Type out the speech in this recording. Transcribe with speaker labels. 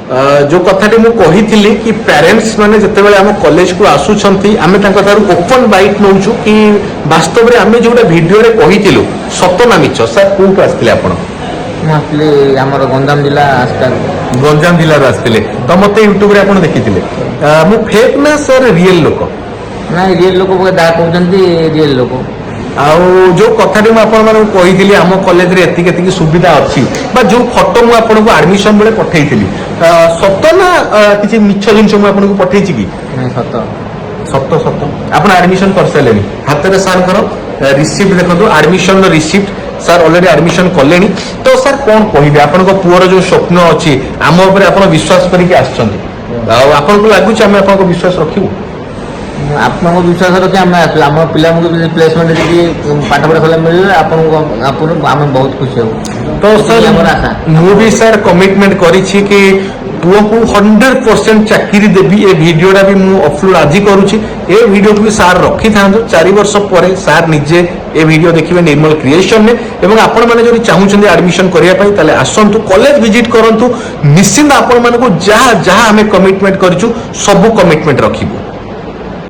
Speaker 1: जो कथाटी मु कही कि पेरेंट्स माने जितेबाला आम कॉलेज को आसुंट आम ओपन बाइट नौ कि वास्तव में आम जो भिडियो कही सत ना मिछ सर कौटू आसते आप
Speaker 2: गंजाम जिला
Speaker 1: गंजाम जिलूर आसते तो मत यूट्यूब रे आप देखी मु फेक ना सर रियल लोक
Speaker 2: ना रियल लोक कहते रियल लोक
Speaker 1: आउ जो कथाटी मुझे कही आम कॉलेज रे एति सुविधा अच्छी जो फोटो मुझे आडमिशन बेले पठे सत ना किसी मिछ जिन मुझे पठे कि
Speaker 2: सत
Speaker 1: सत सत आप आडमिशन कर सारे हाथ में सार रिसीप्ट देखो admission receipt sir already admission कले तो सर कौन कहे आप पुअर जो स्वप्न अच्छी आम उपर आप विश्वास करके आपको लगुच आम आप विश्वास रखू
Speaker 2: आपको विश्वास रखी आम आम पिला प्लेसमेंट पाठ पढ़ा सर मिले आम बहुत खुशी हो
Speaker 1: तो सर मुझे सर कमिटमेंट करी कि पुओ को 100% चाकरी देवी ए वीडियोटा भी मु अपलोड आज करुच्ची ए वीडियो को भी सार रखी था 4 वर्ष पर सार निजे ए वीडियो देखिए निर्मल क्रिएशन में एवं आपण मैंने जो चाहूँ आडमिशन करने आसतु कॉलेज विजिट करूँ निश्चिंत आपण मानक जहाँ जहाँ आम कमिटमेंट करूँ सब कमिटमेंट रखू